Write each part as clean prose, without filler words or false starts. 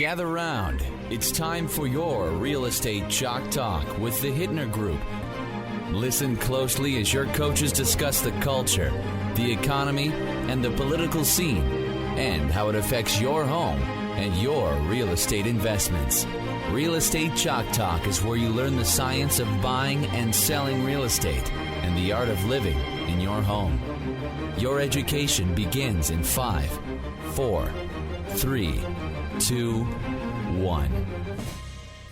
Gather round. It's time for your Real Estate Chalk Talk with the Hittner Group. Listen closely as your coaches discuss the culture, the economy, and the political scene, and how it affects your home and your real estate investments. Real Estate Chalk Talk is where you learn the science of buying and selling real estate and the art of living in your home. Your education begins in 5, 4, 3, 2, 1.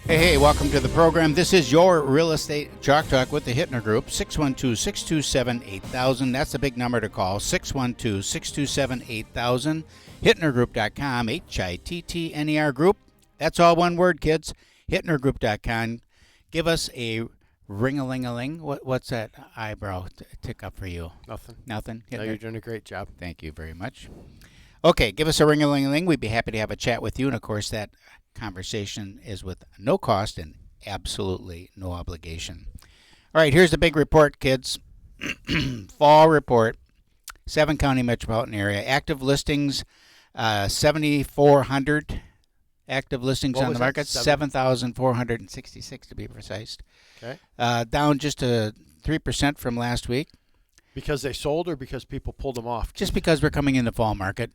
Hey, welcome to the program. This is your Real Estate Chalk Talk with the Hittner Group, 612-627-8000. That's the big number to call, 612-627-8000. HittnerGroup.com, Hittner Group. That's all one word, kids. HittnerGroup.com. Give us a ring-a-ling-a-ling. What's that eyebrow tick up for you? Nothing? No, you're doing a great job. Thank you very much. Okay, give us a ring-a-ling-a-ling. We'd be happy to have a chat with you. And, of course, that conversation is with no cost and absolutely no obligation. All right, here's the big report, kids. Fall report, 7-county metropolitan area. Active listings, 7,400 active listings on the market. 7,466 to be precise. Okay. Down just 3% from last week. Because they sold or because people pulled them off? Just because we're coming into fall market.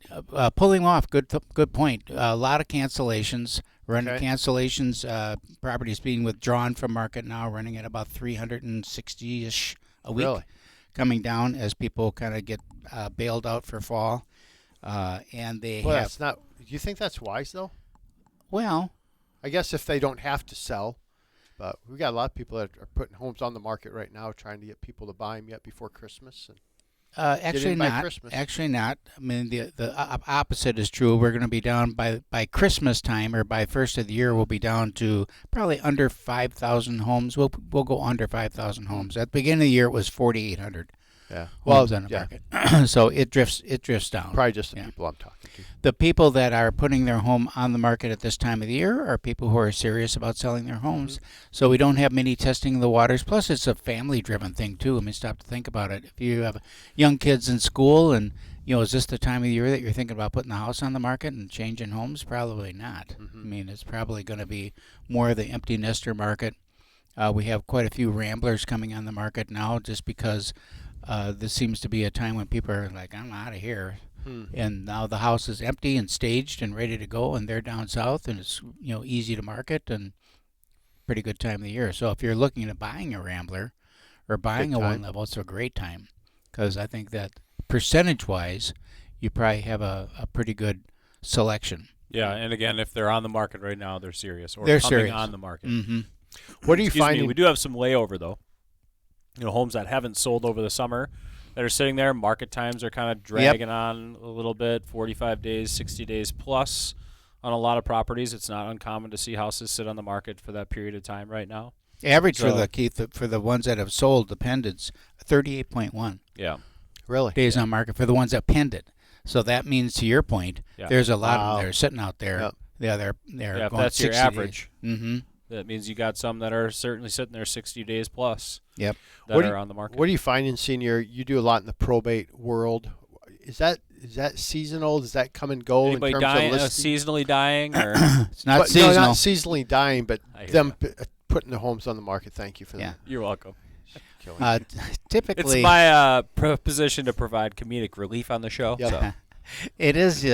Pulling off, good point. A lot of cancellations. Cancellations, properties being withdrawn from market now, running at about 360-ish a week. Really? Coming down as people kind of get bailed out for fall. And they have... That's not... Do you think that's wise, though? Well... I guess if they don't have to sell... But we've got a lot of people that are putting homes on the market right now, trying to get people to buy them yet before Christmas. And actually not. Actually not. I mean, the opposite is true. We're going to be down by Christmas time, or by first of the year, we'll be down to probably under 5,000 homes. We'll go under 5,000 homes. At the beginning of the year, it was 4,800. Yeah. Homes on the market. So it drifts down. Probably just the people I'm talking to. The people that are putting their home on the market at this time of the year are people who are serious about selling their homes. Mm-hmm. So we don't have many testing the waters. Plus, it's a family-driven thing, too. I mean, stop to think about it. If you have young kids in school and, is this the time of the year that you're thinking about putting the house on the market and changing homes? Probably not. Mm-hmm. I mean, it's probably going to be more of the empty nester market. We have quite a few ramblers coming on the market now just because... this seems to be a time when people are like, I'm out of here. And now the house is empty and staged and ready to go, and they're down south, and it's easy to market and pretty good time of the year. So if you're looking at buying a rambler or buying a one level, it's a great time because I think that percentage-wise, you probably have a pretty good selection. Yeah, and again, if they're on the market right now, they're serious. Or they're coming serious. On the market. Mm-hmm. What are you finding? We do have some layover, though. Homes that haven't sold over the summer that are sitting there. Market times are kind of dragging on a little bit, 45 days, 60 days plus on a lot of properties. It's not uncommon to see houses sit on the market for that period of time right now. Average for the ones that have sold the pendants, 38.1. Yeah. Really? Days on market for the ones that pended. So that means, to your point, there's a lot of them that are sitting out there. Yep. Yeah, they're if going that's 60 your average. Mm-hmm. That means you got some that are certainly sitting there 60 days plus. Yep. That are on the market. What are you finding, Senior? You do a lot in the probate world. Is that seasonal? Does that come and go? Anybody in terms dying, of listing? seasonally dying? Or It's not seasonal. No, not seasonally dying, but them putting the homes on the market. Thank you for that. You're welcome. Typically, it's my position to provide comedic relief on the show. Yep. So. It is.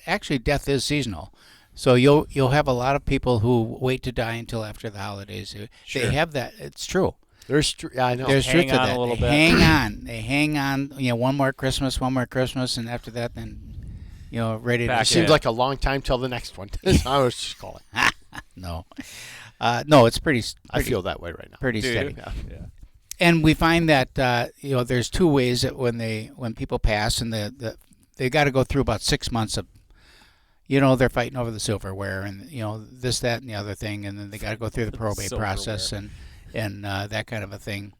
Actually, death is seasonal. So you'll have a lot of people who wait to die until after the holidays. Sure. They have that. It's true. I know. There's truth to that. A little bit. They hang on. One more Christmas, and after that, then ready to. It seems like a long time till the next one. I was just calling. No, no, it's pretty. I feel that way right now. Pretty steady. Yeah. And we find that there's two ways that when people pass, and they got to go through about 6 months of. They're fighting over the silverware and, this, that, and the other thing. And then they got to go through the probate process and that kind of a thing.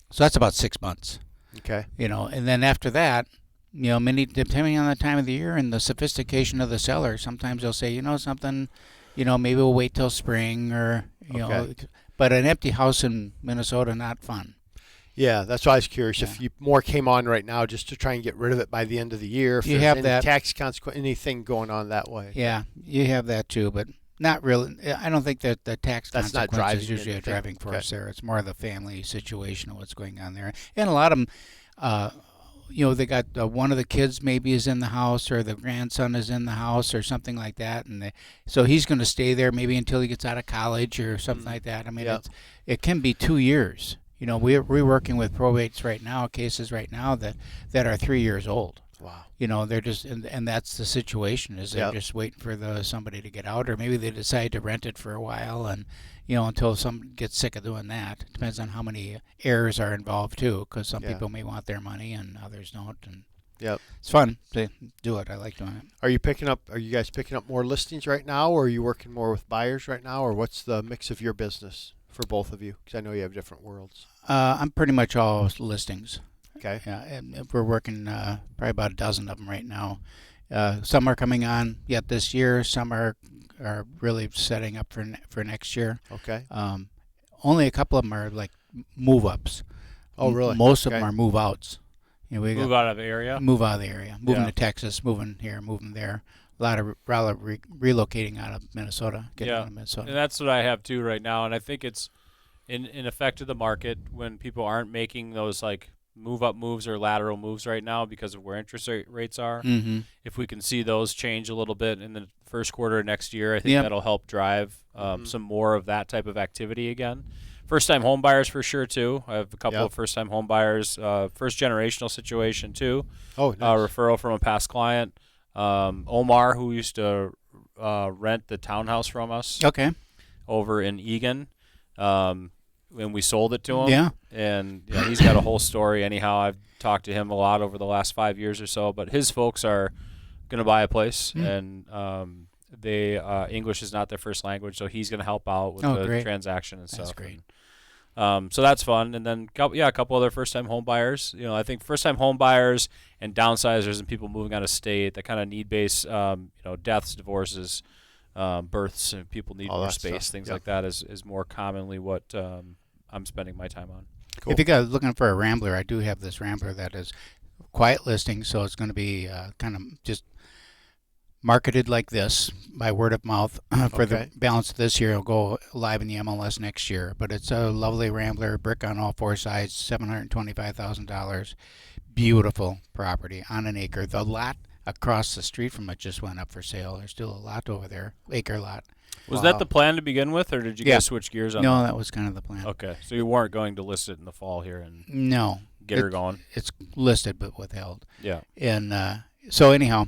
So that's about 6 months. Okay. And then after that, many, depending on the time of the year and the sophistication of the seller, sometimes they'll say, something, maybe we'll wait till spring or, Okay. But an empty house in Minnesota, not fun. Yeah, that's why I was curious Yeah. if you more came on right now just to try and get rid of it by the end of the year. If You there's have any that- tax consequence, anything going on that way. Yeah, you have that too, but not really. I don't think that the tax That's not consequence driving is usually a anything. driving force Okay. there. It's more the family situation of what's going on there. And a lot of them, they got one of the kids maybe is in the house, or the grandson is in the house, or something like that, and so he's going to stay there maybe until he gets out of college or something like that. I mean, Yep. it can be 2 years. We're working with probates right now, cases right now that are 3 years old. Wow. They're just, and that's the situation, is they're Yep. just waiting for somebody to get out, or maybe they decide to rent it for a while, and until someone gets sick of doing that. It depends on how many heirs are involved too, because some Yeah. people may want their money and others don't, and Yep. it's fun to do it. I like doing it. Are you guys picking up more listings right now, or are you working more with buyers right now, or what's the mix of your business for both of you? Because I know you have different worlds. I'm pretty much all listings. Okay. Yeah, and we're working probably about a dozen of them right now. Some are coming on yet this year. Some are really setting up for next year. Okay. Only a couple of them are like move ups. Oh, really? Most of Okay. them are move outs. We Move out of the area. move out of the area, moving Yeah. to Texas, moving here, moving there. A lot of relocating out of Minnesota, getting out of Minnesota. And that's what I have too right now. And I think it's in effect of the market when people aren't making those like move up moves or lateral moves right now because of where interest rates are. Mm-hmm. If we can see those change a little bit in the first quarter of next year, I think Yep. that'll help drive some more of that type of activity again. First-time home buyers for sure too. I have a couple Yep. of first-time home buyers. First generational situation too. Oh, nice. Referral from a past client, Omar, who used to rent the townhouse from us Okay. over in Eagan. And we sold it to him. Yeah. And he's got a whole story. Anyhow, I've talked to him a lot over the last 5 years or so. But his folks are going to buy a place, and they English is not their first language, so he's going to help out with the Great. transaction and That's stuff. great. So that's fun. And then a couple other first-time home buyers. I think first-time home buyers and downsizers and people moving out of state, that kind of need-based, deaths, divorces, births, and people need All more that space, stuff. things Yep. like that is more commonly what I'm spending my time on. Cool. If you guys are looking for a Rambler, I do have this Rambler that is quiet listing, so it's going to be kind of just marketed like this by word of mouth for the Okay. balance of this year. It'll go live in the MLS next year, but it's a lovely Rambler, brick on all four sides, $725,000. Beautiful property on an acre. The lot across the street from it just went up for sale. There's still a lot over there, acre lot. Was Wow. that the plan to begin with, or did you Yeah. guys switch gears on No, that? that was kind of the plan. Okay, so you weren't going to list it in the fall here and No, get her going? it's listed but withheld. Yeah. And so anyhow,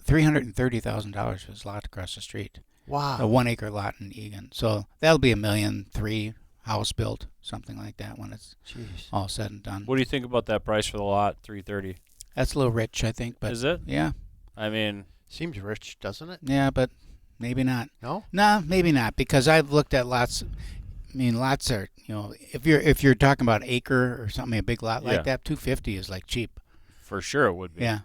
$330,000 for this lot across the street, Wow. a 1 acre lot in Eagan. So that'll be $1.3 million house built, something like that when it's Jeez. all said and done. What do you think about that price for the lot, $330,000? That's a little rich, I think, but Is it? yeah, I mean, Seems rich, doesn't it? yeah, but maybe not. No? No, maybe not, because I've looked at lots. I mean, lots are, if you're talking about acre or something, a big lot like Yeah. that, $250 is like cheap. for sure it would be. Yeah,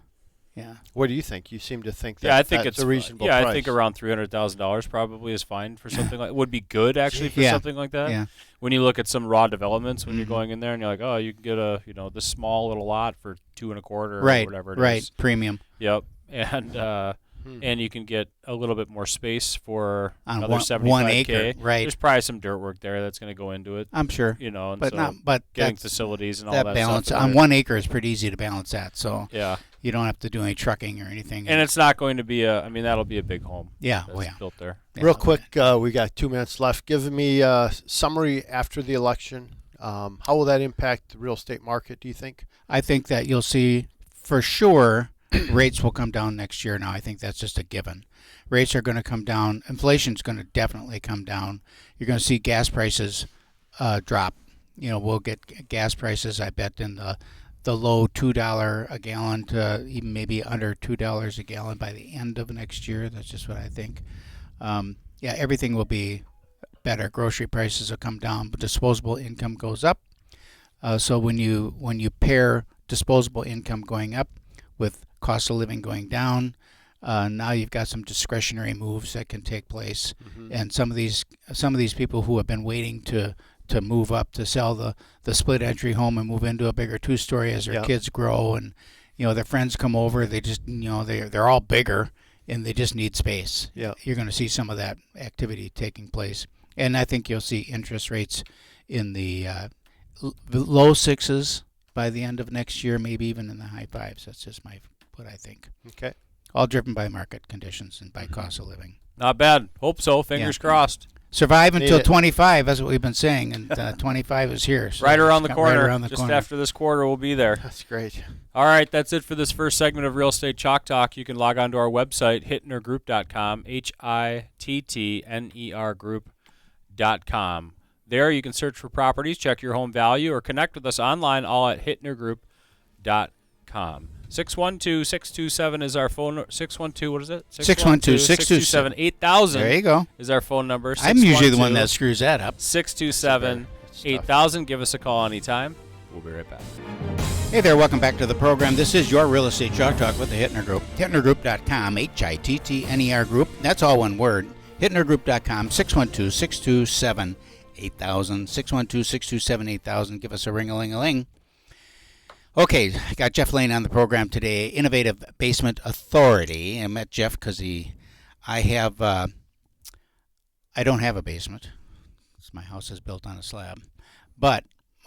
yeah. What do you think? You seem to think that Yeah, I think that's it's a reasonable Yeah, price. I think around $300,000 probably is fine for something like. Would be good actually for Yeah. something like that. Yeah. When you look at some raw developments, when you're Mhm. going in there and you're like, oh, you can get this small little lot for 2.25 Right, or whatever it right. is. Premium Yep, and you can get a little bit more space for on another one 75K. acre, right? There's probably some dirt work there that's going to go into it, I'm sure, and but so not. But getting that's, facilities and all that that balance stuff. on 1 acre is pretty easy to balance that. So Yeah, you don't have to do any trucking or anything. and it's not going to be that'll be a big home. yeah, That's oh yeah. built there. Yeah. Real quick, we got 2 minutes left. Give me a summary after the election. How will that impact the real estate market, do you think? I think that you'll see for sure rates will come down next year. Now I think that's just a given. Rates are going to come down. Inflation's going to definitely come down. You're going to see gas prices drop. We'll get gas prices, I bet, in the low $2 a gallon to even maybe under $2 a gallon by the end of next year. That's just what I think. Everything will be better. Grocery prices will come down, but disposable income goes up. So when you pair disposable income going up with cost of living going down, now you've got some discretionary moves that can take place, and some of these people who have been waiting to to move up to sell the split entry home and move into a bigger 2-story as their kids grow, and their friends come over. They just they're all bigger and they just need space. Yeah. You're going to see some of that activity taking place, and I think you'll see interest rates in the low 6s by the end of next year, maybe even in the high 5s. That's just what I think. Okay. All driven by market conditions and by cost of living. Not bad. Hope so. Fingers crossed. Survive until 25. That's what we've been saying, and 25 is here. So right around the corner. Right around the just corner. after this quarter, we'll be there. That's great. All right, that's it for this first segment of Real Estate Chalk Talk. You can log on to our website, hittnergroup.com, HITTNER group.com. There you can search for properties, check your home value, or connect with us online, all at hittnergroup.com. 612-627 is our phone. 612, what is it? 612-627-8000. There you go. Is our phone number. I'm usually the one that screws that up. 627-8000. Give us a call anytime. We'll be right back. Hey there, welcome back to the program. This is your Real Estate Chalk Talk with the Hittner Group. HittnerGroup.com, HITTNER Group. That's all one word. HittnerGroup.com, 612-627-8000. 612-627-8000. Give us a ring-a-ling-a-ling. Okay, I got Jeff Lane on the program today, Innovative Basement Authority. I met Jeff because I don't have a basement. My house is built on a slab. But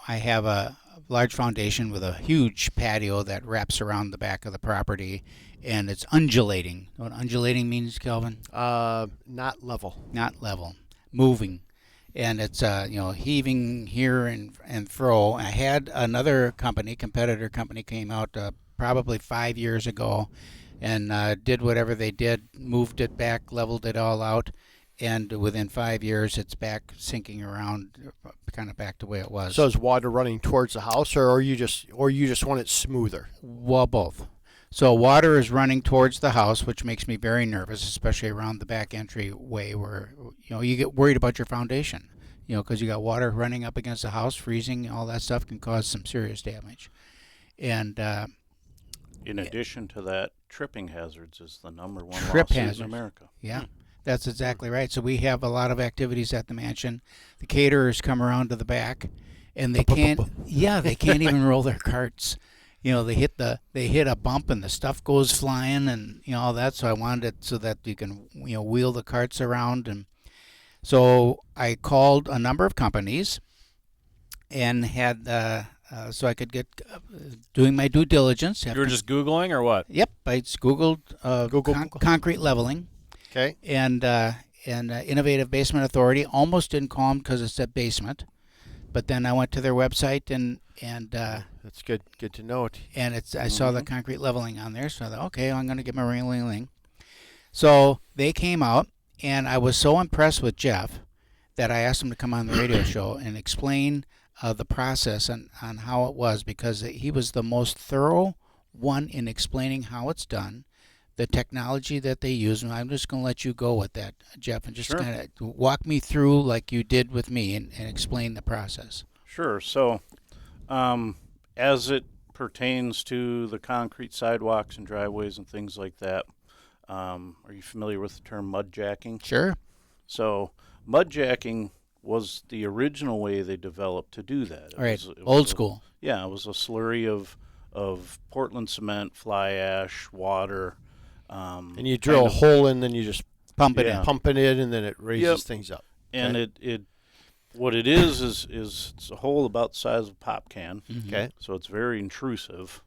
I have a large foundation with a huge patio that wraps around the back of the property, and it's undulating. You know what undulating means, Kelvin? Not level. Not level. Moving. And it's heaving here and fro. I had another competitor company came out probably 5 years ago, and did whatever they did, moved it back, leveled it all out, and within 5 years it's back sinking around, kind of back the way it was. So is water running towards the house, or you just want it smoother? Well, both. So water is running towards the house, which makes me very nervous, especially around the back entryway where you get worried about your foundation, because you got water running up against the house, freezing, all that stuff can cause some serious damage. And in addition to that, tripping hazards is the number one trip lawsuit hazards in America. Yeah, that's exactly right. So we have a lot of activities at the mansion. The caterers come around to the back, and they can't even roll their carts. They hit a bump and the stuff goes flying and all that. So I wanted it so that you can wheel the carts around, and so I called a number of companies and had so I could get doing my due diligence. You were just Googling or what? Yep, I just Googled concrete leveling. Okay. And Innovative Basement Authority. Almost didn't call them because it said basement, but then I went to their website and that's good to know it. And I saw the concrete leveling on there, so I thought, okay, I'm going to give them a ring-a-ling-a-ling. So they came out, and I was so impressed with Jeff that I asked him to come on the radio show and explain the process and on how it was, because he was the most thorough one in explaining how it's done, the technology that they use. And I'm just going to let you go with that, Jeff, and just kind of walk me through like you did with me and explain the process. Sure. So as it pertains to the concrete sidewalks and driveways and things like that, are you familiar with the term mud jacking? Sure. So mud jacking was the original way they developed to do that. Old school. Yeah, it was a slurry of Portland cement, fly ash, water. And you drill a hole in, then you just pump it in, and then it raises things up. And what it is it's a hole about the size of a pop can. Mm-hmm. Okay. So it's very intrusive.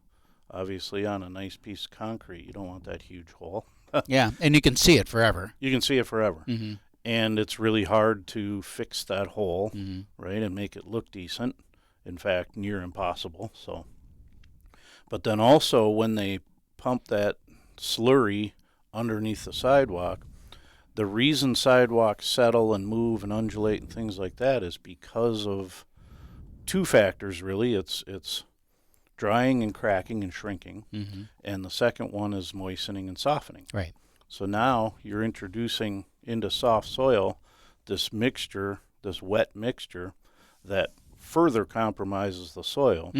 Obviously, on a nice piece of concrete, you don't want that huge hole. Yeah, and you can see it forever. You can see it forever. Mm-hmm. And it's really hard to fix that hole, Mm-hmm. right, and make it look decent. In fact, near impossible. So, but then also when they pump that slurry underneath the sidewalk, the reason sidewalks settle and move and undulate and things like that is because of two factors, really. It's drying and cracking and shrinking, Mm-hmm. and the second one is moistening and softening. Right. So now you're introducing into soft soil this mixture, this wet mixture, that further compromises the soil,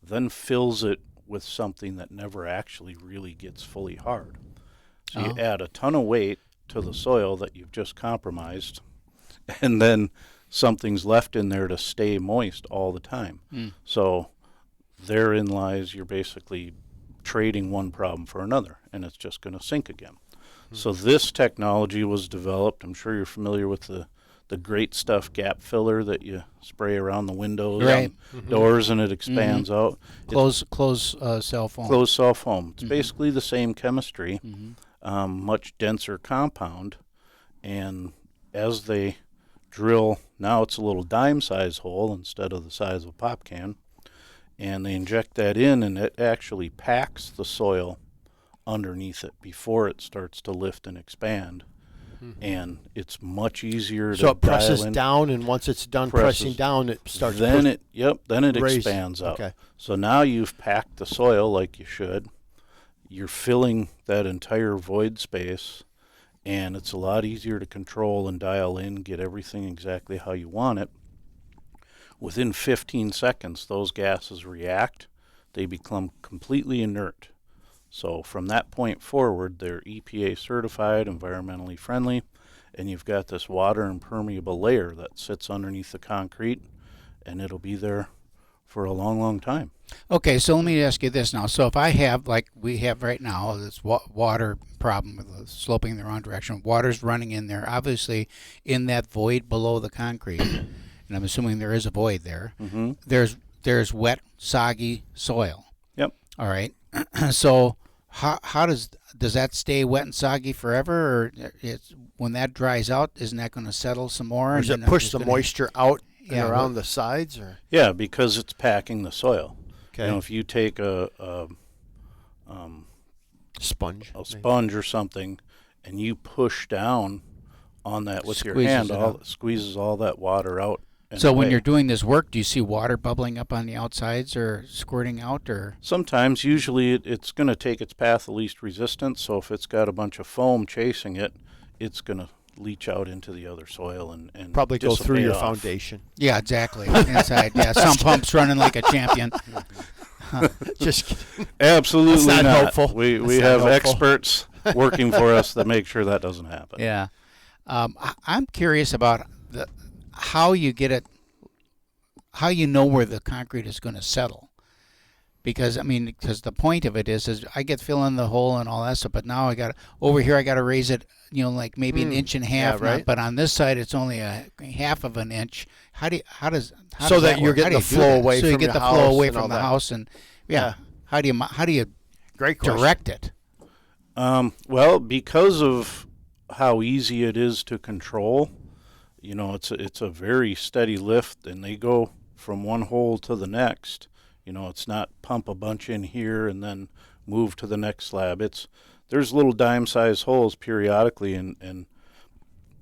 then fills it with something that never actually really gets fully hard. So you add a ton of weight to the soil that you've just compromised, and then something's left in there to stay moist all the time. So therein lies you're basically trading one problem for another, and it's just going to sink again. So this technology was developed. I'm sure you're familiar with the great stuff gap filler that you spray around the windows Right. and doors, and it expands out. Close cell phone. Closed cell foam. It's basically the same chemistry, much denser compound, and as they drill, now it's a little dime-sized hole instead of the size of a pop can, and they inject that in, and it actually packs the soil underneath it before it starts to lift and expand. And it's much easier So to it presses dial in. down, and once it's done Presses. pressing down, it starts. Then it raise. expands out. Okay. So now you've packed the soil like you should. You're filling that entire void space, and it's a lot easier to control and dial in, get everything exactly how you want it. Within 15 seconds, those gases react. They become completely inert. So from that point forward, they're EPA certified, environmentally friendly, and you've got this water impermeable layer that sits underneath the concrete, and it'll be there for a long, long time. Okay, so let me ask you this now. So if I have, like we have right now, this water problem with the sloping in the wrong direction, water's running in there, obviously in that void below the concrete, and I'm assuming there is a void there, there's wet, soggy soil. Yep. All right. So how does that stay wet and soggy forever, or when that dries out, isn't that going to settle some more? Or does it push the moisture out and Yeah, around the sides, or Yeah, because it's packing the soil. okay, You know, if you take a sponge? sponge or something, and you push down on that with your Squeezes hand, it out. squeezes all that water out. and So when away. you're doing this work, do you see water bubbling up on the outsides or squirting out, or? Sometimes, usually, it's going to take its path of least resistance. So if it's got a bunch of foam chasing it, it's going to leach out into the other soil and Probably go through dissipate your off. foundation. Yeah, exactly. Inside, yeah. Some pumps running like a champion. Just kidding. Absolutely That's not not. helpful. We That's we not have helpful. experts working for us that make sure that doesn't happen. Yeah. I'm curious about how you get it, how you know where the concrete is going to settle. Because the point of it is I get fill in the hole and all that stuff, but now I got over here I got to raise it, like maybe an inch and a half, Yeah, right. but on this side it's only a half of an inch. How does So that that you're work? How getting do the you do flow that? away so you from get your the house flow away and from all the that. house, and Yeah. how do you Great question. direct it? Well, because of how easy it is to control, it's a very steady lift, and they go from one hole to the next. It's not pump a bunch in here and then move to the next slab. There's little dime-sized holes periodically, and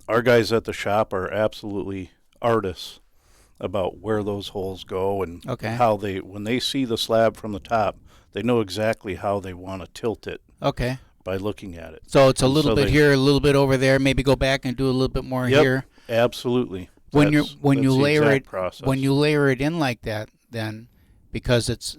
our guys at the shop are absolutely artists about where those holes go and Okay. how when they see the slab from the top, they know exactly how they want to tilt it Okay. by looking at it. So it's a little So bit they- here, a little bit over there. Maybe go back and do a little bit more Yep. here. Absolutely. When That's you the layer exact it process. when you layer it in like that, then because it's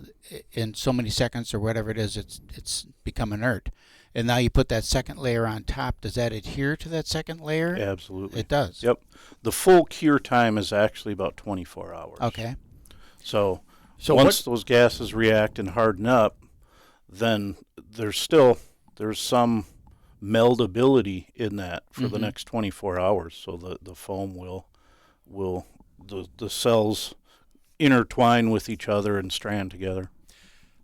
in so many seconds or whatever it is, it's become inert, and now you put that second layer on top. Does that adhere to that second layer? Absolutely. It does. Yep. The full cure time is actually about 24 hours. Okay. So So once those gases react and harden up, then there's some meldability in that for the next 24 hours. So the foam will the cells intertwine with each other and strand together.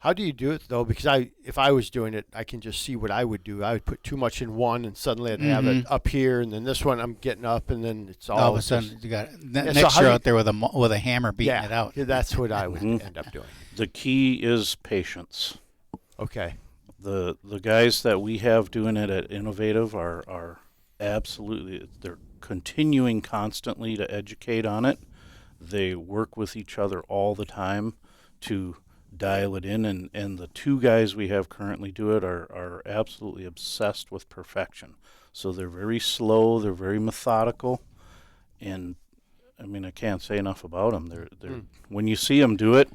How do you do it though? Because if I was doing it, I can just see what I would do. I would put too much in one, and suddenly I'd have it up here, and then this one I'm getting up, and then it's all All of a just- sudden, you got so next how you're do out there with a hammer beating yeah, it out. yeah, that's what I would end up doing. The key is patience. Okay. The guys that we have doing it at Innovative are absolutely, they're continuing constantly to educate on it. They work with each other all the time to dial it in, and the two guys we have currently do it are absolutely obsessed with perfection. So they're very slow, they're very methodical, and I can't say enough about them. They're when you see them do it,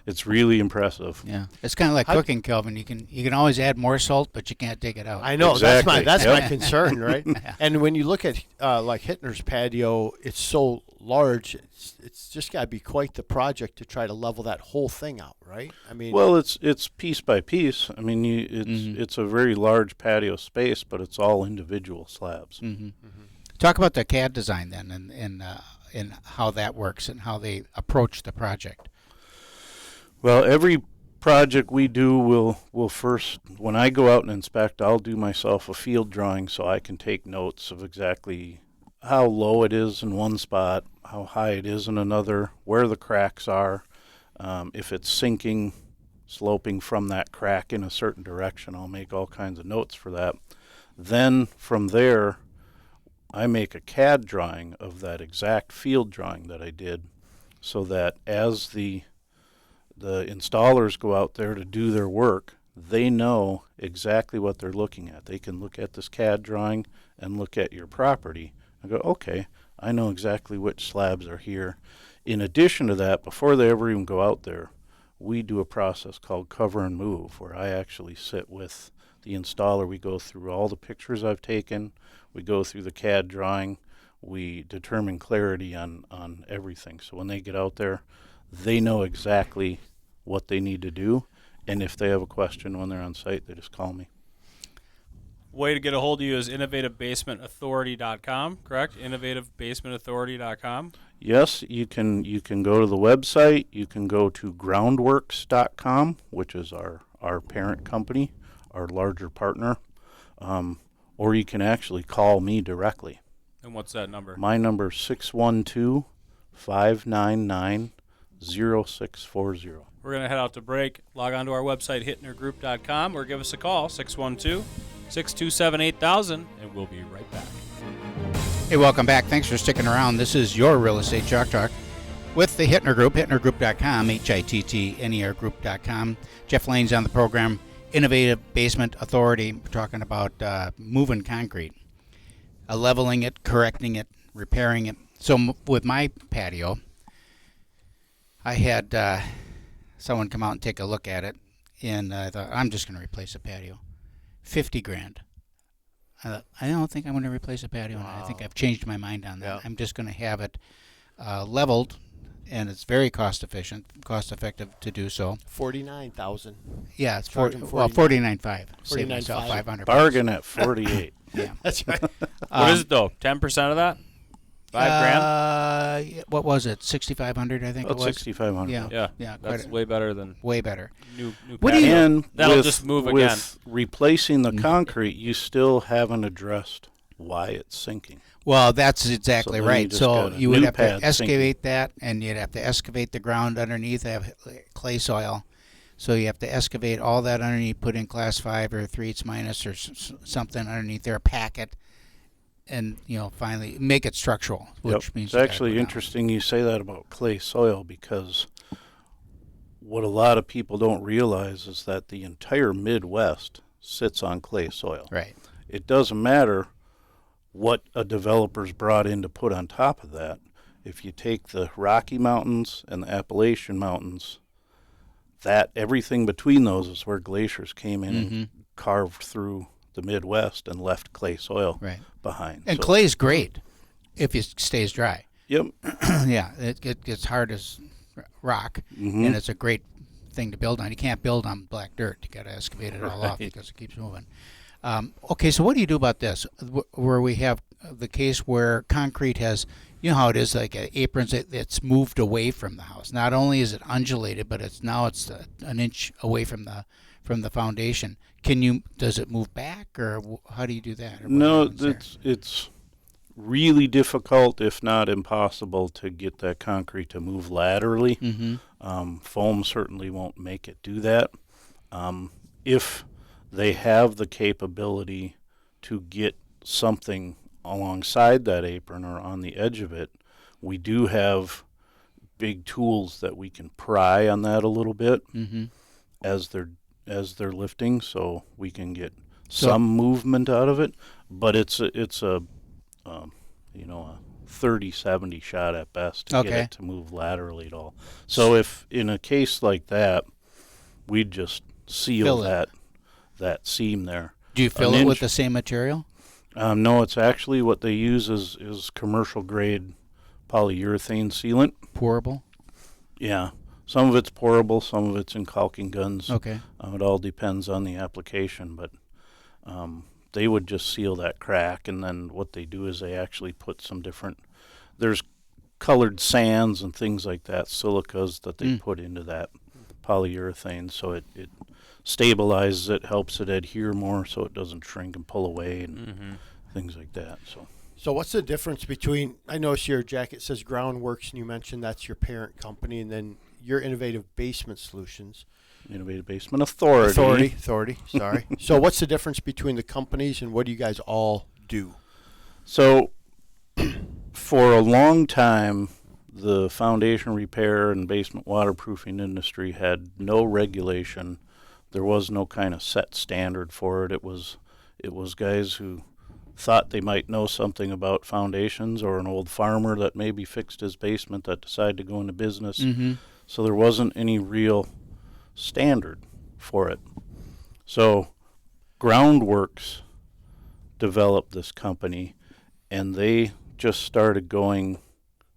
It's really impressive. Yeah, it's kind of like cooking, Kelvin. You can always add more salt, but you can't take it out. I know Exactly. that's my concern, right? And when you look at like Hittner's patio, it's so large. It's just got to be quite the project to try to level that whole thing out, right? I mean, Well, it's piece by piece. I mean, it's a very large patio space, but it's all individual slabs. Talk about the CAD design then, and how that works and how they approach the project. Well, every project we do will first, when I go out and inspect, I'll do myself a field drawing so I can take notes of exactly how low it is in one spot, how high it is in another, where the cracks are, if it's sinking, sloping from that crack in a certain direction. I'll make all kinds of notes for that. Then from there, I make a CAD drawing of that exact field drawing that I did, so that as the installers go out there to do their work, they know exactly what they're looking at. They can look at this CAD drawing and look at your property and go, okay, I know exactly which slabs are here. In addition to that, before they ever even go out there, we do a process called cover and move, where I actually sit with the installer. We go through all the pictures I've taken. We go through the CAD drawing. We determine clarity on everything. So when they get out there, they know exactly what they need to do, and if they have a question when they're on site, they just call me. Way to get a hold of you is innovativebasementauthority.com, correct? Innovativebasementauthority.com. Yes, you can go to the website. You can go to groundworks.com, which is our parent company, our larger partner, or you can actually call me directly. And what's that number? My number is 612-599-0640. We're going to head out to break. Log on to our website, hittnergroup.com, or give us a call, 612-627-8000, and we'll be right back. Hey, welcome back. Thanks for sticking around. This is your Real Estate Chalk Talk with the Hittner Group, hittnergroup.com, Hittner Group.com. Jeff Lane's on the program. Innovative Basement Authority. We're talking about moving concrete, leveling it, correcting it, repairing it. So with my patio, I had someone come out and take a look at it, and I thought, I'm just going to replace a patio. $50,000. I thought, I don't think I'm going to replace a patio. Wow. I think I've changed my mind on that. Yeah. I'm just going to have it leveled, and it's very cost effective to do so. $49,000. Yeah, it's $49,500. Save myself $500. Bargain at $48,000. Yeah, that's right. What is it though? 10% of that? $5,000? What was it? $6,500, I think it was. $6,500. Yeah. That's way better than way better. New what do you? And that'll just move again. With replacing the concrete, you still haven't addressed why it's sinking. Well, that's exactly right. So you would have to excavate that, and you'd have to excavate the ground underneath. Have clay soil, so you have to excavate all that underneath, put in class 5 or 3/8- or something underneath there, pack it, and finally make it structural. Which means it's actually interesting you say that about clay soil, because what a lot of people don't realize is that the entire Midwest sits on clay soil. Right. It doesn't matter what a developer's brought in to put on top of that. If you take the Rocky Mountains and the Appalachian Mountains, that everything between those is where glaciers came in and carved through the Midwest and left clay soil behind. And clay's great if it stays dry. Yep. Yeah, it gets hard as rock, and it's a great thing to build on. You can't build on black dirt. You got to excavate it all off because it keeps moving. Okay, so what do you do about this? Where we have the case where concrete has, you know how it is, like aprons, it's moved away from the house. Not only is it undulated, but it's an inch away from the foundation. Does it move back, or how do you do that? No, it's really difficult, if not impossible, to get that concrete to move laterally. Foam certainly won't make it do that. If they have the capability to get something alongside that apron or on the edge of it, we do have big tools that we can pry on that a little bit as they're lifting, so we can get some movement out of it. But it's a 30-70 shot at best to Okay. get it to move laterally at all. So if in a case like that, we'd just seal that seam there. Do you fill it with the same material? No, it's actually what they use is commercial grade polyurethane sealant. Pourable? Yeah. Some of it's pourable, some of it's in caulking guns. Okay. It all depends on the application, but they would just seal that crack, and then what they do is they actually put some different, there's colored sands and things like that, silicas that they put into that polyurethane, so it stabilizes it, helps it adhere more so it doesn't shrink and pull away and things like that. So what's the difference between, I notice your jacket says Groundworks, and you mentioned that's your parent company, and then your Innovative Basement Solutions. Innovative Basement Authority. Sorry. So what's the difference between the companies, and what do you guys all do? So for a long time, the foundation repair and basement waterproofing industry had no regulation. There was no kind of set standard for it. It was guys who thought they might know something about foundations, or an old farmer that maybe fixed his basement that decided to go into business. So there wasn't any real standard for it. So Groundworks developed this company, and they just started going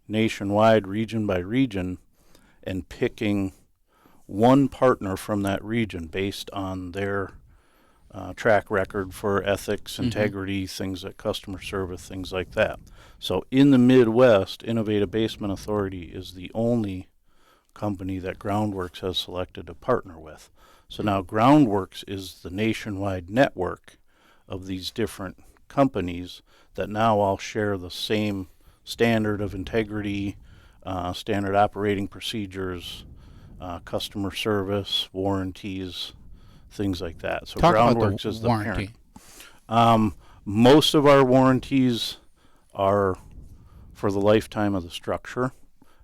nationwide, region by region, and picking one partner from that region based on their track record for ethics, integrity, things like customer service, things like that. So in the Midwest, Innovative Basement Authority is the only company that Groundworks has selected to partner with. So now Groundworks is the nationwide network of these different companies that now all share the same standard of integrity, standard operating procedures, customer service, warranties, things like that. So Talk Groundworks about the is the warranty. parent. Most of our warranties are for the lifetime of the structure,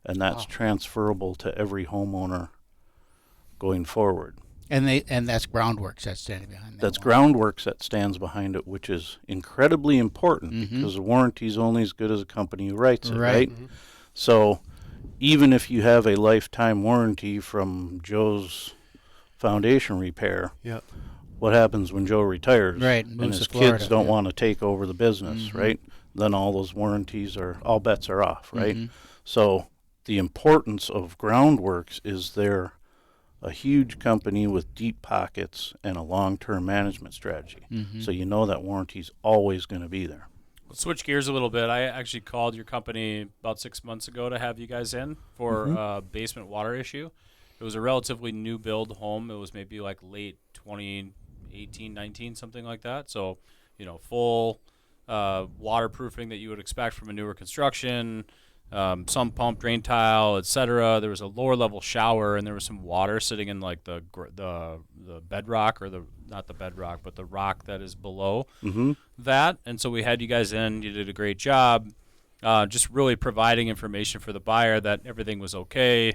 and that's transferable to every homeowner going forward. And that's Groundworks that's standing behind that. That's Groundworks that stands behind it, which is incredibly important because the warranty is only as good as a company who writes it, right? So even if you have a lifetime warranty from Joe's foundation repair, what happens when Joe retires Right, and moves his to Florida, kids don't want to take over the business, right? Then all those warranties all bets are off, right? So the importance of Groundworks is they're a huge company with deep pockets and a long-term management strategy. So you know that warranty's always going to be there. Let's switch gears a little bit. I actually called your company about 6 months ago to have you guys in for a basement water issue. It was a relatively new build home. It was maybe like late 2018, 19, something like that. So, full waterproofing that you would expect from a newer construction, sump pump, drain tile, etc. There was a lower level shower, and there was some water sitting in like the bedrock, or not the bedrock, but the rock that is below that. And so we had you guys in. You did a great job, just really providing information for the buyer that everything was okay.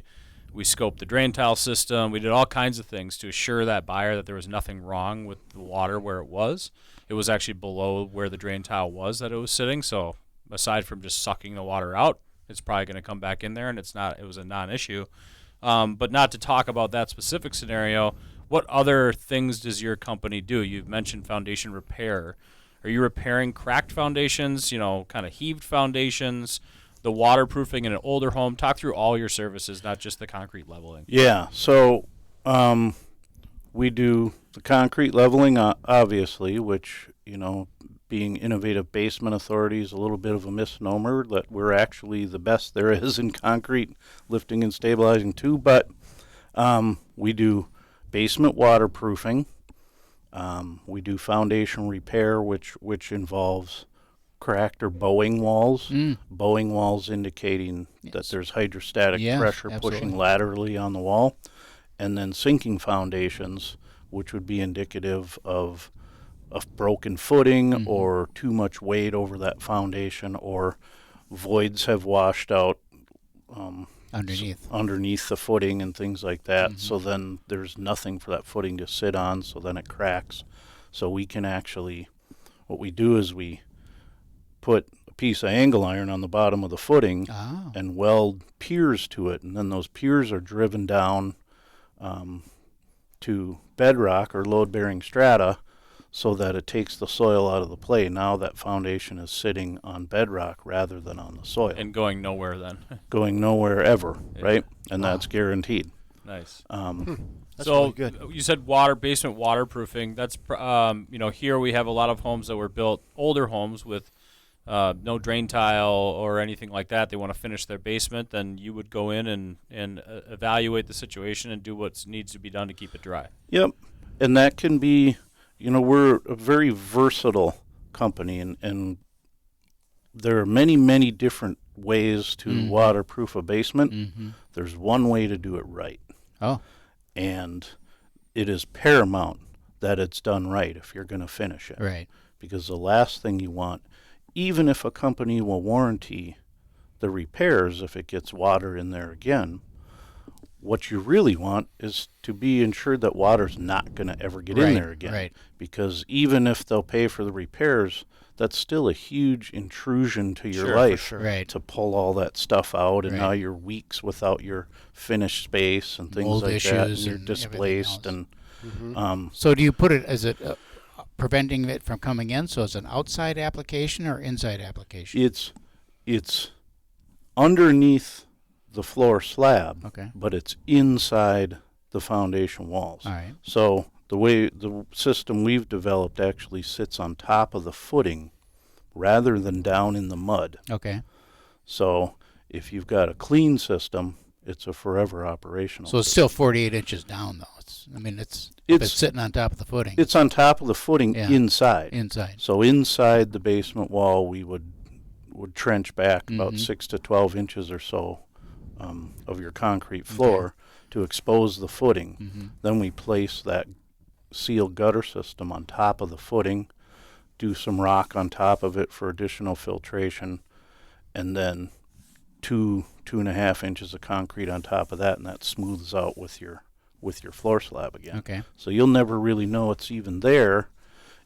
We scoped the drain tile system. We did all kinds of things to assure that buyer that there was nothing wrong with the water where it was. It was actually below where the drain tile was that it was sitting. So aside from just sucking the water out, it's probably going to come back in there, and it was a non-issue. But not to talk about that specific scenario, what other things does your company do? You've mentioned foundation repair. Are you repairing cracked foundations, kind of heaved foundations, the waterproofing in an older home? Talk through all your services, not just the concrete leveling. Yeah, so we do the concrete leveling, obviously, which, being Innovative Basement Authority is a little bit of a misnomer, that we're actually the best there is in concrete lifting and stabilizing too, but we do basement waterproofing. We do foundation repair, which involves cracked or bowing walls. Bowing walls indicating that there's hydrostatic pressure pushing laterally on the wall. And then sinking foundations, which would be indicative of broken footing or too much weight over that foundation, or voids have washed out underneath the footing and things like that. So then there's nothing for that footing to sit on, so then it cracks. So we can actually, what we do is we put a piece of angle iron on the bottom of the footing Oh. and weld piers to it, and then those piers are driven down to bedrock or load-bearing strata so that it takes the soil out of the play. Now that foundation is sitting on bedrock rather than on the soil. And going nowhere then. Going nowhere ever, Yeah. right? And Wow. that's guaranteed. Nice. That's So really good. you said basement waterproofing. That's here we have a lot of homes that were built, older homes with no drain tile or anything like that. They want to finish their basement. Then you would go in and evaluate the situation and do what needs to be done to keep it dry. Yep. And that can be, we're a very versatile company, and there are many, many different ways to waterproof a basement. Mm-hmm. There's one way to do it right. Oh. And it is paramount that it's done right if you're going to finish it. Right. Because the last thing you want, even if a company will warranty the repairs if it gets water in there again, what you really want is to be ensured that water's not going to ever get in there again. Right. Because even if they'll pay for the repairs, that's still a huge intrusion to your Sure, for life sure. Right. to pull all that stuff out, and Right. now you're weeks without your finished space and things Mold like that, and issues you're and everything displaced, else. and So do you put it as preventing it from coming in? So it's an outside application or inside application? it's underneath the floor slab, Okay. but it's inside the foundation walls. All right. So the way the system we've developed actually sits on top of the footing rather than down in the mud. Okay. So if you've got a clean system, it's a forever operational. So it's system. still 48 inches down, though. It's sitting on top of the footing. It's on top of the footing Yeah. inside. Inside. So inside the basement wall, we would trench back about Mhm. 6 to 12 inches or so of your concrete floor to expose the footing. Mm-hmm. Then we place that sealed gutter system on top of the footing, do some rock on top of it for additional filtration, and then 2.5 inches of concrete on top of that, and that smooths out with your floor slab again. Okay. So you'll never really know it's even there,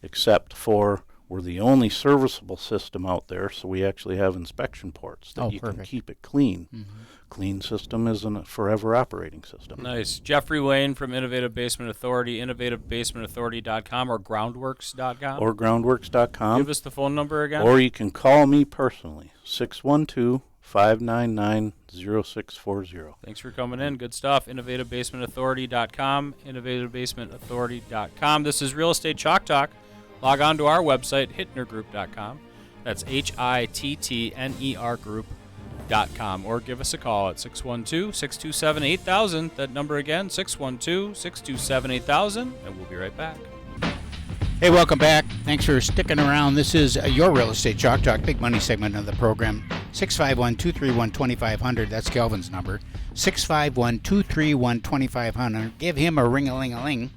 except for we're the only serviceable system out there, so we actually have inspection ports that Oh, you can perfect. keep it clean. Mm-hmm. Clean system is a forever operating system. Nice. Jeffrey Wayne from Innovative Basement Authority, innovativebasementauthority.com or groundworks.com. Or groundworks.com. Give us the phone number again. Or you can call me personally, 612-599-0640. Thanks for coming in. Good stuff. InnovativeBasementAuthority.com. InnovativeBasementAuthority.com. This is Real Estate Chalk Talk. Log on to our website, HittnerGroup.com. That's HITTNER Group.com. Or give us a call at 612-627-8000. That number again, 612-627-8000. And we'll be right back. Hey, welcome back. Thanks for sticking around. This is your Real Estate Chalk Talk, big money segment of the program. 651-231-2500. That's Kelvin's number. 651-231-2500. Give him a ring-a-ling-a-ling.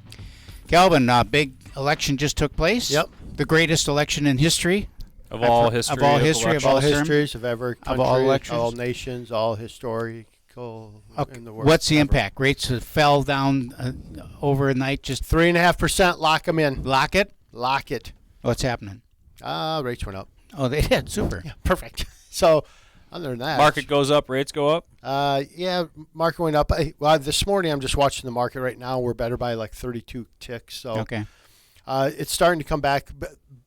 Kelvin, big election just took place. Yep. The greatest election in history. Of all history. Of all history, of all All term. histories of every country, all elections? all nations, all historical Okay. in the world. What's the ever. impact? Rates fell down overnight. Just 3.5%. Lock them in. lock it. Lock it. What's happening? Rates went up. Oh, they did. Super. Yeah, perfect. So, other than that, Market goes up, rates go up. market went up. This morning I'm just watching the market right now. We're better by like 32 ticks. So, Okay. it's starting to come back.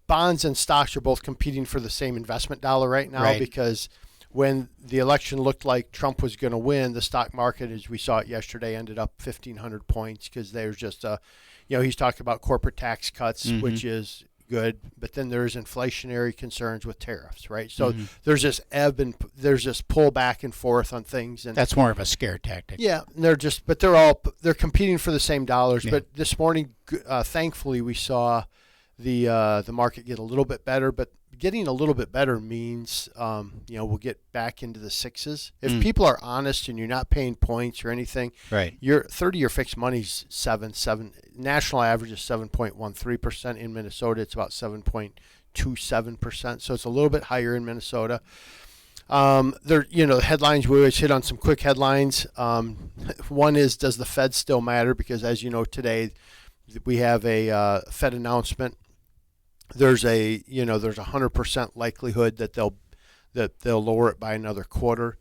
Bonds and stocks are both competing for the same investment dollar right now, Right. because when the election looked like Trump was going to win, the stock market, as we saw it yesterday, ended up 1,500 points because there's just he's talking about corporate tax cuts, Mhm. which is good, but then there's inflationary concerns with tariffs, right? So there's this there's this pull back and forth on things, and That's more of a scare tactic. yeah, and they're competing for the same dollars. Yeah. But this morning, thankfully, we saw the market get a little bit better. But getting a little bit better means we'll get back into the sixes. If people are honest and you're not paying points or anything, Right. your 30-year fixed money's 7. National average is 7.13%. In Minnesota, it's about 7.27%. So it's a little bit higher in Minnesota. The headlines, we always hit on some quick headlines. One is, does the Fed still matter? Because as you know, today we have a Fed announcement. There's a 100% likelihood that they'll that they'll lower it by another quarter.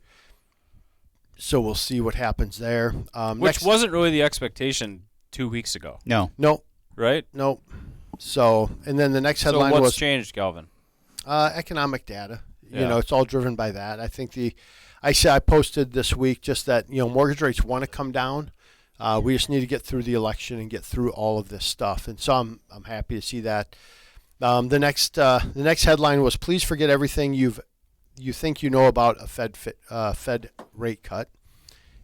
So we'll see what happens there. Which wasn't really the expectation 2 weeks ago, No. Nope. right? Nope. So, and then the next headline so what's was changed, Calvin? economic data. You Yeah. know, it's all driven by that. I think I posted this week just that, mortgage rates want to come down. We just need to get through the election and get through all of this stuff. And so I'm happy to see that. The next headline was, please forget everything you think you know about a Fed rate cut.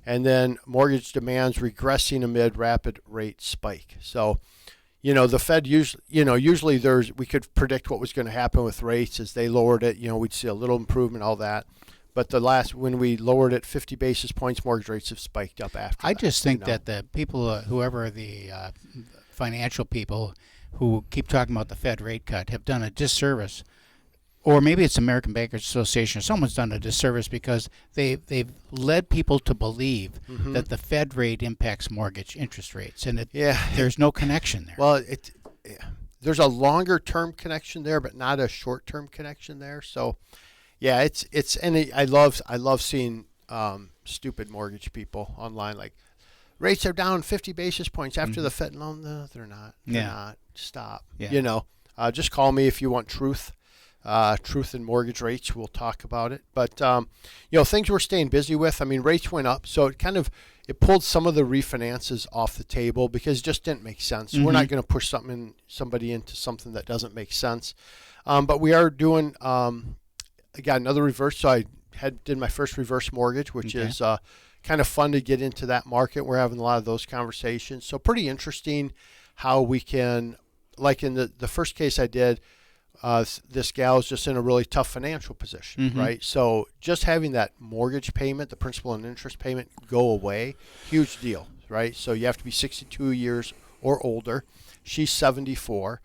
And then mortgage demands regressing amid rapid rate spike. So, the Fed usually we could predict what was going to happen with rates as they lowered it. We'd see a little improvement, all that. But when we lowered it 50 basis points, mortgage rates have spiked up after I that, just think that the people, whoever the financial people who keep talking about the Fed rate cut, have done a disservice. Or maybe it's American Bankers Association, or someone's done a disservice because they've led people to believe that the Fed rate impacts mortgage interest rates, and there's no connection there. Well, there's a longer term connection there, but not a short term connection there. So, yeah, I love seeing stupid mortgage people online like, rates are down 50 basis points after the Fed loan. No, they're not. They're not. Stop. Yeah. Just call me if you want truth. Truth in mortgage rates. We'll talk about it. But, things we're staying busy with. I mean, rates went up, so it pulled some of the refinances off the table because it just didn't make sense. We're not going to push somebody into something that doesn't make sense. But we are doing, I got another reverse. So I did my first reverse mortgage, which is kind of fun to get into that market. We're having a lot of those conversations. So pretty interesting how we can, like in the first case I did, this gal is just in a really tough financial position, right? So just having that mortgage payment, the principal and interest payment, go away, huge deal, right? So you have to be 62 years or older. She's 74.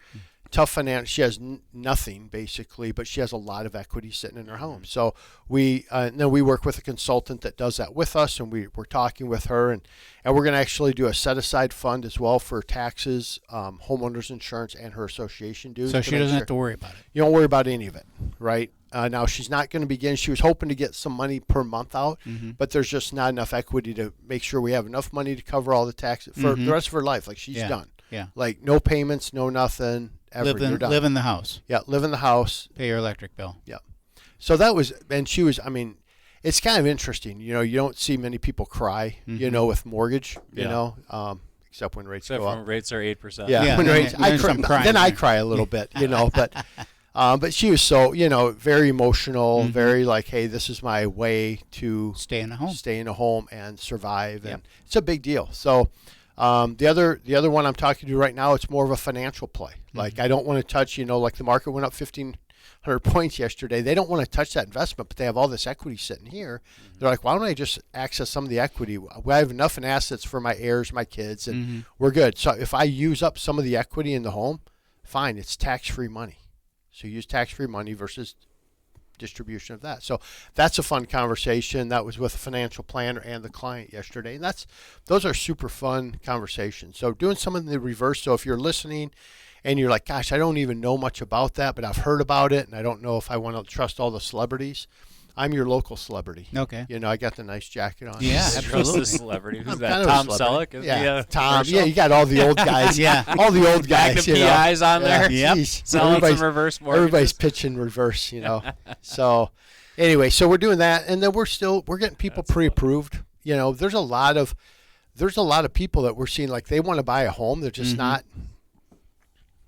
Tough finance. She has nothing basically, but she has a lot of equity sitting in her home. So then we work with a consultant that does that with us, and we're talking with her, and we're going to actually do a set aside fund as well for taxes, homeowners insurance, and her association dues. So she doesn't have to worry about it. You don't worry about any of it, right? Now she's not going to begin. She was hoping to get some money per month out, but there's just not enough equity to make sure we have enough money to cover all the taxes for the rest of her life. Like she's done. Yeah. Like no payments, no nothing. Live in the house. Yeah, live in the house. Pay your electric bill. Yeah. So that was, and she was, it's kind of interesting. You don't see many people cry, with mortgage, except when rates go up. When rates are 8%. Yeah, when rates, then I cry a little bit, but she was so, very emotional, very like, hey, this is my way to stay in a home and survive. And it's a big deal. So, the other one I'm talking to right now, it's more of a financial play. Like I don't want to touch, like the market went up 1,500 points yesterday. They don't want to touch that investment, but they have all this equity sitting here. They're like, why don't I just access some of the equity? I have enough in assets for my heirs, my kids, and we're good. So if I use up some of the equity in the home, fine, it's tax-free money. So use tax-free money versus distribution of that. So that's a fun conversation. That was with a financial planner and the client yesterday. And those are super fun conversations. So doing some of the reverse. So if you're listening and you're like, gosh, I don't even know much about that, but I've heard about it and I don't know if I want to trust all the celebrities. I'm your local celebrity. Okay. I got the nice jacket on. Yeah, absolutely. Who's the celebrity? Who's I'm that? kind of a Tom celebrity. Selleck? Yeah, Tom. Yeah, you got all the old guys. All the old guys. Active PIs on there. Yep. Selling some reverse mortgages. Everybody's pitching reverse, So anyway, so we're doing that, and then we're getting people pre-approved. There's a lot of people that we're seeing like they want to buy a home. They're just not.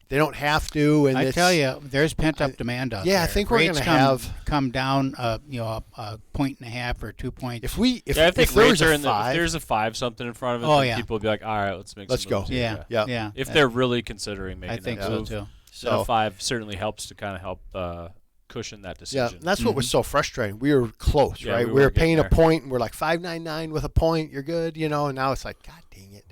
They don't have to, and I tell you, there's pent up demand out there. Yeah, I think we're going to come down, a 1.5 or 2 points. If I think there's rates a 5, if there's a 5 something in front of it, then people will be like, all right, let's go. moves Yeah. here. Yeah. If they're really considering making I think that so move, too. So a 5 certainly helps to kind of help cushion that decision. Yeah, and that's what was so frustrating. We were close, right? We were paying a point, and we're like 5.99 with a point. You're good, and now it's like, God dang it,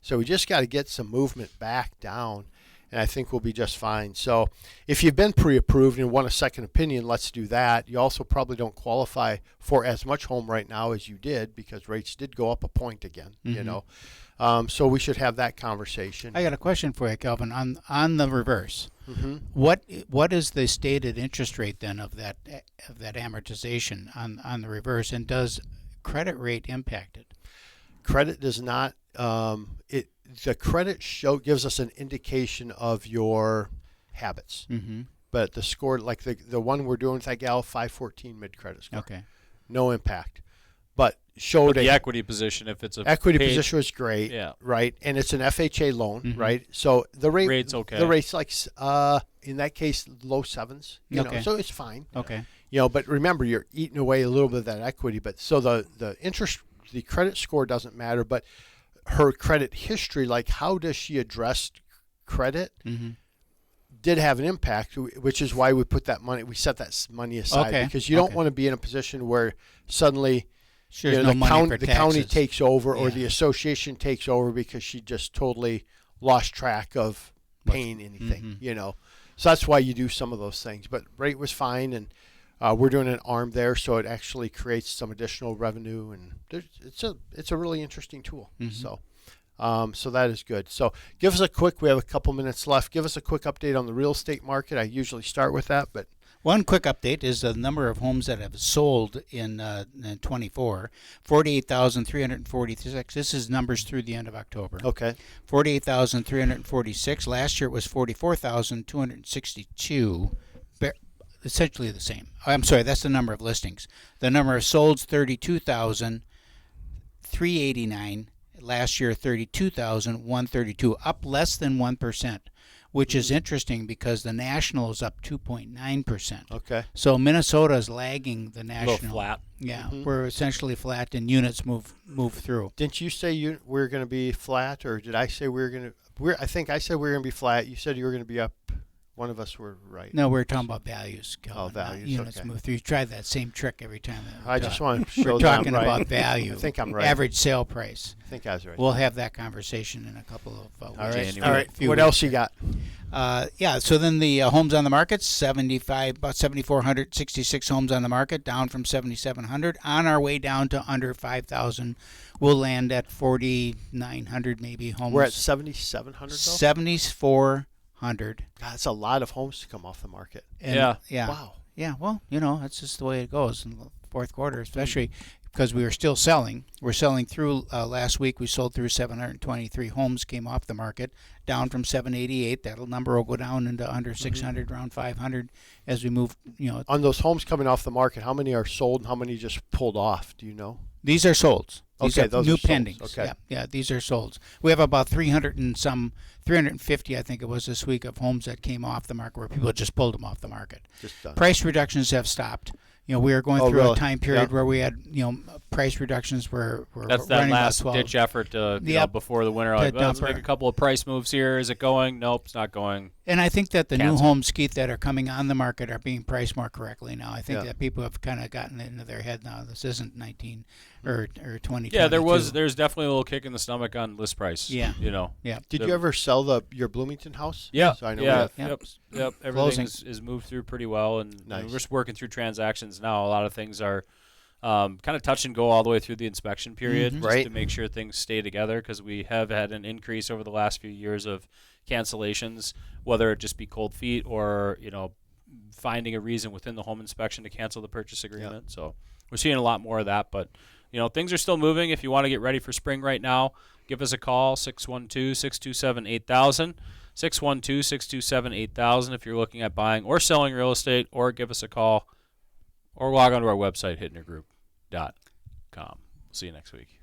So we just got to get some movement back down. And I think we'll be just fine. So if you've been pre-approved and want a second opinion, let's do that. You also probably don't qualify for as much home right now as you did because rates did go up a point again, So we should have that conversation. I got a question for you, Calvin. On the reverse, what is the stated interest rate then of that amortization on the reverse, and does credit rate impact it? Credit does not. The credit gives us an indication of your habits. Mm-hmm. But the score, like the one we're doing with that gal, 514 mid credit score. Okay. No impact. But showed the equity position, if it's a equity paid, position was great, yeah, right? And it's an FHA loan, right? So the rate's okay. The rate's like in that case low sevens, you know, so it's fine. Okay. You know, but remember you're eating away a little bit of that equity. But so the credit score doesn't matter, but her credit history, like how does she address credit, did have an impact, which is why we set that money aside, because you don't want to be in a position where suddenly the county takes over or the association takes over because she just totally lost track of paying anything, you know. So that's why you do some of those things. But rate was fine, and we're doing an ARM there, so it actually creates some additional revenue, and it's a really interesting tool. So that is good. So we have a couple minutes left. Give us a quick update on the real estate market. I usually start with that, but one quick update is the number of homes that have sold in 24, 48,346. This is numbers through the end of October. Okay. 48,346. Last year it was 44,262. Essentially the same. I'm sorry, that's the number of listings. The number of solds, 32,389. Last year, 32,132, up less than 1%, which is interesting because the national is up 2.9%. Okay. So Minnesota is lagging the national. A little flat. Yeah, we're essentially flat, and units move through. Didn't you say we're going to be flat, or did I say we were going to? I think I said we were going to be flat. You said you were going to be up. One of us were right. No, we're talking about values. Calvin, values. Units Okay. move through. You try that same trick every time. I just want to show we're that talking I'm right. about value. I think I'm right. Average sale price. I think I was right. We'll have that conversation in a couple of All weeks. right. All right. What else you got? So then the homes on the market, about 7,466 homes on the market, down from 7,700. On our way down to under 5,000. We'll land at 4,900 maybe homes. We're at 7,700 though? 7,400. God, that's a lot of homes to come off the market. And yeah. Wow. Yeah, well, that's just the way it goes in the fourth quarter, especially because we are still selling. We're selling through last week. We sold through 723 homes came off the market, down from 788. That number will go down into under 600, around 500 as we move. On those homes coming off the market, how many are sold and how many just pulled off? Do you know? These are solds. These Okay, are those new are solds. pendings. Okay. Yeah, these are solds. We have about 350, I think it was this week, of homes that came off the market where people just pulled them off the market. Just done. Price reductions have stopped. We are going through really? a time period Yeah. where we had, price reductions were That's that running last about 12. ditch effort Yep. before the winter. To Like, let's dump make her. a couple of price moves here. Is it going? Nope, it's not going. And I think that the new Cancel. homes, Keith, that are coming on the market are being priced more correctly now. I think Yeah. that people have kind of gotten it into their head now. This isn't 19 or 20. Yeah, there's definitely a little kick in the stomach on list price. Yeah. Yeah. Did you ever sell your Bloomington house? Yeah. So I know yeah. we have- Yep. Closing. Everything is moved through pretty well, and Nice. we're just working through transactions now. A lot of things are kind of touch and go all the way through the inspection period, just Right. to make sure things stay together, because we have had an increase over the last few years of cancellations, whether it just be cold feet or finding a reason within the home inspection to cancel the purchase agreement. So we're seeing a lot more of that, but things are still moving. If you want to get ready for spring right now, give us a call, 612-627-8000. 612-627-8000 if you're looking at buying or selling real estate, or give us a call or log on to our website, hittnergroup.com. See you next week.